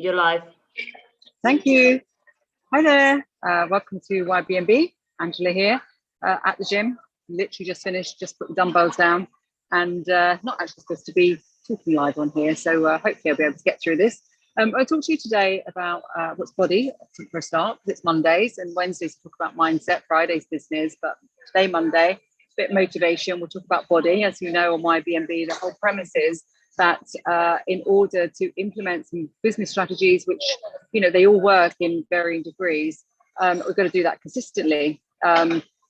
your life. Thank you. Hi there. Welcome to YBNB. Angela here at the gym. Literally just finished, just put the dumbbells down, and not actually supposed to be talking live on here. So hopefully I'll be able to get through this. I'll talk to you today about what's body for a start, because it's Mondays, and Wednesdays talk about mindset, Fridays business, but today Monday, bit of motivation. We'll talk about body. As you know, on YBNB, the whole premise is that in order to implement some business strategies, which, they all work in varying degrees, we've got to do that consistently.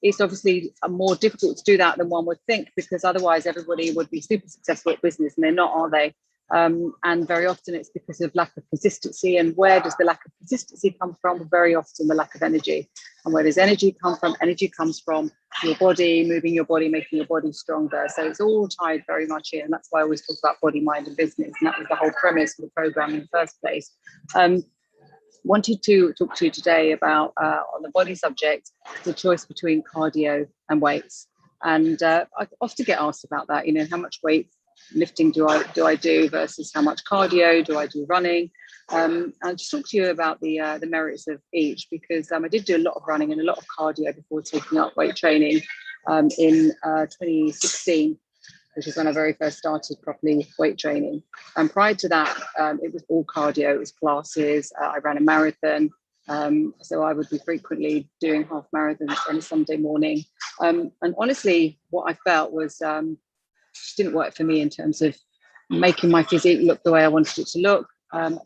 It's obviously more difficult to do that than one would think, because otherwise everybody would be super successful at business, and they're not, are they? And very often it's because of lack of consistency. And where does the lack of consistency come from? Very often the lack of energy. And where does energy come from? Energy comes from your body, moving your body, making your body stronger. So it's all tied very much in. And that's why I always talk about body, mind, and business. And that was the whole premise of the program in the first place. Wanted to talk to you today about, on the body subject, the choice between cardio and weights. And I often get asked about that, how much weight lifting do I do versus how much cardio do I do running. And just talk to you about the merits of each, because I did do a lot of running and a lot of cardio before taking up weight training in 2016, which is when I very first started properly weight training. And prior to that, it was all cardio, it was classes. I ran a marathon. So I would be frequently doing half marathons on a Sunday morning. And honestly, what I felt was just didn't work for me in terms of making my physique look the way I wanted it to look,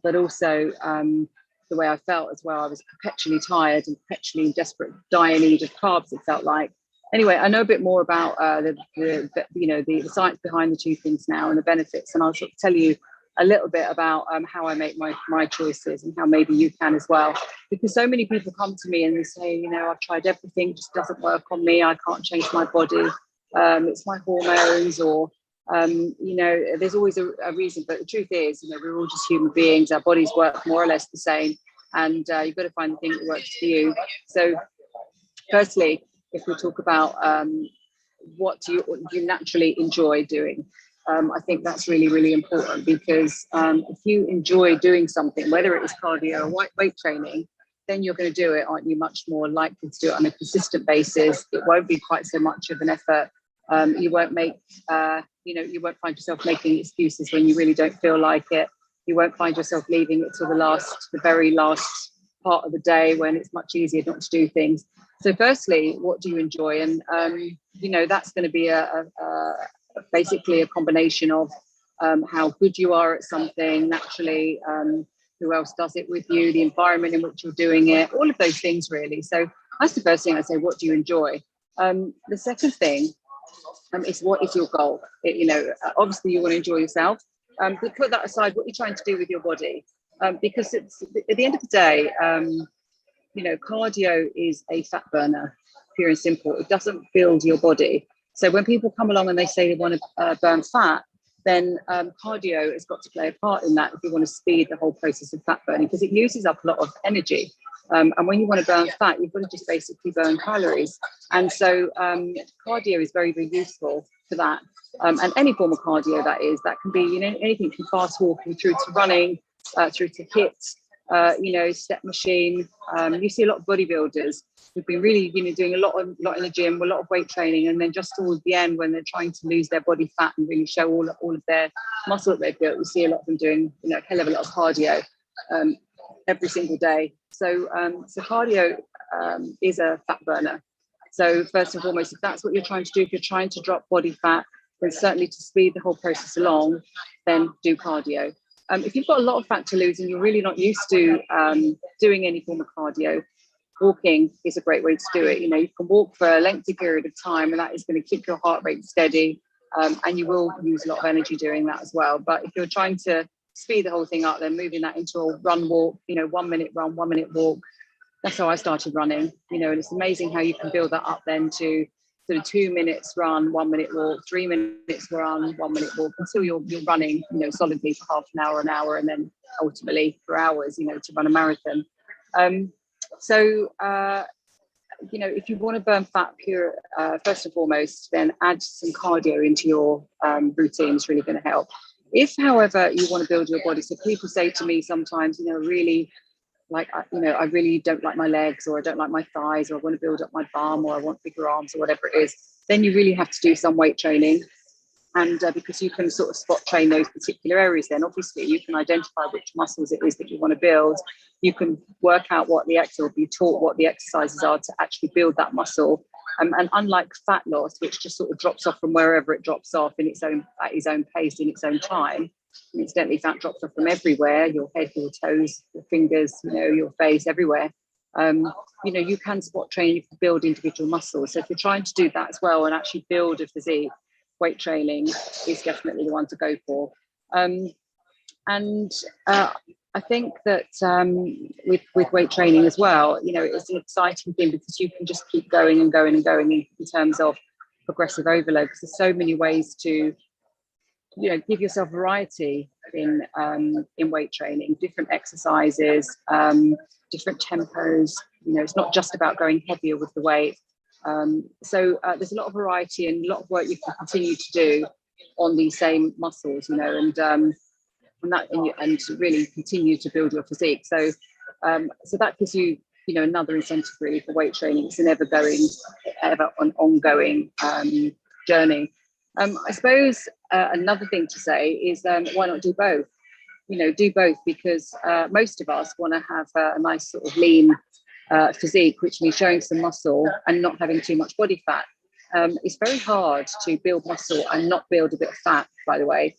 but also the way I felt as well. I was perpetually tired and perpetually in desperate dire need of carbs, it felt like. Anyway, I know a bit more about the science behind the two things now and the benefits, and I'll sort of tell you a little bit about how I make my choices and how maybe you can as well. Because so many people come to me and they say, I've tried everything, it just doesn't work on me, I can't change my body, it's my hormones, or there's always a reason. But the truth is, we're all just human beings, our bodies work more or less the same, and you've got to find the thing that works for you. So firstly, if we talk about what do you naturally enjoy doing, I think that's really, really important, because if you enjoy doing something, whether it is cardio or weight training, then you're going to do it, aren't you? Much more likely to do it on a consistent basis. It won't be quite so much of an effort. You won't make, you won't find yourself making excuses when you really don't feel like it. You won't find yourself leaving it to the very last part of the day when it's much easier not to do things. So firstly, what do you enjoy? And, that's going to be basically a combination of how good you are at something naturally, who else does it with you, the environment in which you're doing it, all of those things really. So that's the first thing I say, what do you enjoy? The second thing is, what is your goal? Obviously you want to enjoy yourself, but put that aside, what you're trying to do with your body, because it's at the end of the day, cardio is a fat burner, pure and simple. It doesn't build your body. So when people come along and they say they want to burn fat, then cardio has got to play a part in that if you want to speed the whole process of fat burning, because it uses up a lot of energy. And when you want to burn fat, you've got to just basically burn calories. And so cardio is very, very useful for that. And any form of cardio that can be, anything from fast walking through to running, through to HIIT, step machine. You see a lot of bodybuilders who've been really, doing a lot in the gym, a lot of weight training, and then just towards the end, when they're trying to lose their body fat and really show all of their muscle that they've built, we see a lot of them doing, a hell of a lot of cardio every single day. So cardio is a fat burner. So first and foremost, if that's what you're trying to do, if you're trying to drop body fat, then certainly to speed the whole process along, then do cardio. If you've got a lot of fat to lose and you're really not used to doing any form of cardio, walking is a great way to do it. You can walk for a lengthy period of time, and that is going to keep your heart rate steady, and you will use a lot of energy doing that as well. But if you're trying to speed the whole thing up, then moving that into a run walk, 1 minute run, 1 minute walk. That's how I started running, and it's amazing how you can build that up then to sort of 2 minutes run, 1 minute walk, 3 minutes run, 1 minute walk, until you're running, solidly for half an hour, and then ultimately for hours, to run a marathon. If you want to burn fat first and foremost, then add some cardio into your routine is really going to help. If, however, you want to build your body, so people say to me sometimes, really, like, I really don't like my legs, or I don't like my thighs, or I want to build up my bum, or I want bigger arms, or whatever it is, then you really have to do some weight training. And because you can sort of spot train those particular areas, then obviously you can identify which muscles it is that you want to build. You can work out what the or be taught what the exercises are to actually build that muscle. And unlike fat loss, which just sort of drops off from wherever it drops off in its own, at its own pace, in its own time. Incidentally, fat drops off from everywhere: your head, your toes, your fingers, your face, everywhere. You can spot train, you can build individual muscles. So if you're trying to do that as well and actually build a physique, weight training is definitely the one to go for. I think that with weight training as well, it's an exciting thing because you can just keep going and going and going in terms of progressive overload, because there's so many ways to give yourself variety in weight training, different exercises, different tempos. It's not just about going heavier with the weight. So there's a lot of variety and a lot of work you can continue to do on these same muscles, and really continue to build your physique. So that gives you, another incentive really for weight training. It's an ongoing journey. I suppose another thing to say is why not do both? Do both, because most of us want to have a nice sort of lean physique, which means showing some muscle and not having too much body fat. It's very hard to build muscle and not build a bit of fat, by the way.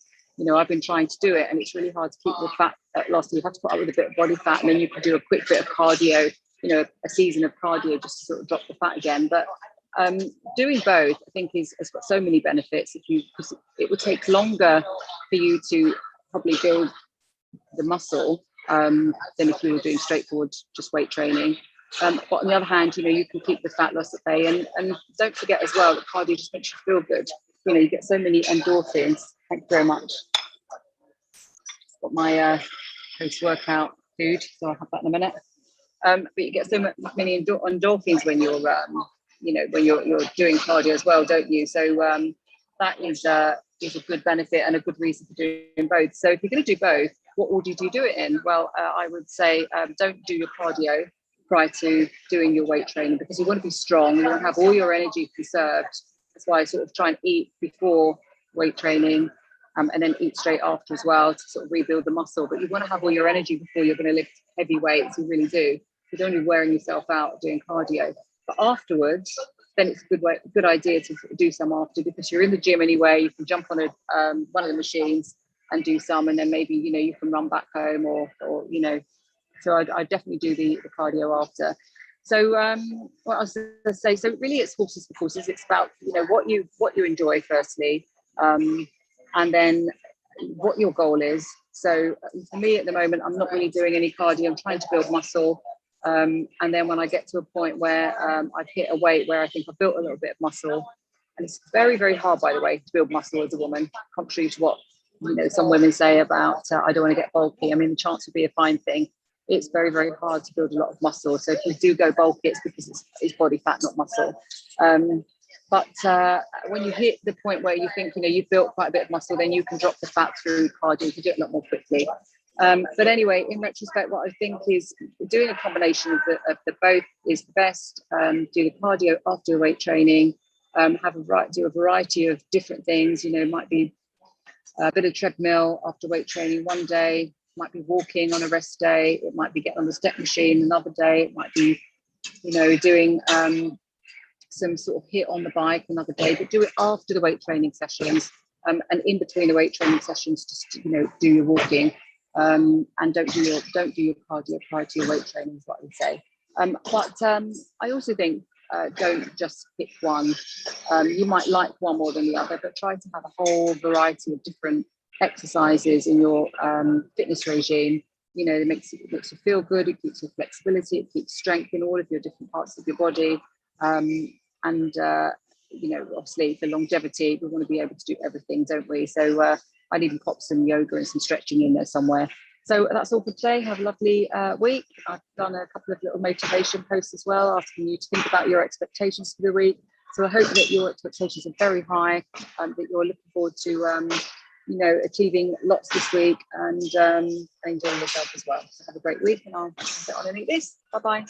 I've been trying to do it, and it's really hard to keep the fat loss. You have to put up with a bit of body fat, and then you can do a quick bit of cardio, a season of cardio just to sort of drop the fat again. But doing both, I think, has got so many benefits. Because it would take longer for you to probably build the muscle than if you were doing straightforward just weight training. But on the other hand, you can keep the fat loss at bay, and don't forget as well that cardio just makes you feel good. You get so many endorphins. Thank you very much. Got my post-workout food, so I'll have that in a minute. But you get so many endorphins when you're when you're doing cardio as well, don't you? So that is a good benefit and a good reason for doing both. So if you're going to do both, what order do you do it in? Well, I would say don't do your cardio prior to doing your weight training, because you want to be strong. You want to have all your energy conserved. That's why I sort of try and eat before weight training, and then eat straight after as well, to sort of rebuild the muscle. But you want to have all your energy before you're going to lift heavy weights. You really do. You don't be wearing yourself out doing cardio. But afterwards, then it's a good idea to do some after, because you're in the gym anyway. You can jump on one of the machines and do some, and then maybe you can run back home, or. So I definitely do the cardio after. So what I was going to say, so really it's horses for courses. It's about what you enjoy firstly, and then what your goal is. So for me at the moment, I'm not really doing any cardio. I'm trying to build muscle. And then when I get to a point where I've hit a weight where I think I've built a little bit of muscle, and it's very, very hard, by the way, to build muscle as a woman, contrary to what some women say about I don't want to get bulky. I mean, the chance would be a fine thing. It's very, very hard to build a lot of muscle. So if you do go bulky, it's because it's body fat, not muscle. But when you hit the point where you think you've built quite a bit of muscle, then you can drop the fat through cardio. You can do it a lot more quickly. But anyway, in retrospect, what I think is doing a combination of the both is the best. Do the cardio after weight training. Do a variety of different things. It might be a bit of treadmill after weight training one day. Might be walking on a rest day. It might be getting on the step machine another day. It might be doing some sort of hit on the bike another day. But do it after the weight training sessions, and in between the weight training sessions, just do your walking. And don't do your cardio prior to your weight training is what I would say. But I also think don't just pick one. You might like one more than the other, but try to have a whole variety of different exercises in your fitness regime. It makes you feel good. It keeps your flexibility. It keeps strength in all of your different parts of your body. And obviously for longevity, we want to be able to do everything, don't we? So I'd even pop some yoga and some stretching in there somewhere. So that's all for today. Have a lovely week. I've done a couple of little motivation posts as well, asking you to think about your expectations for the week. So I hope that your expectations are very high, that you're looking forward to you know, achieving lots this week and enjoying yourself as well. So have a great week, and I'll sit on and eat this. Bye bye.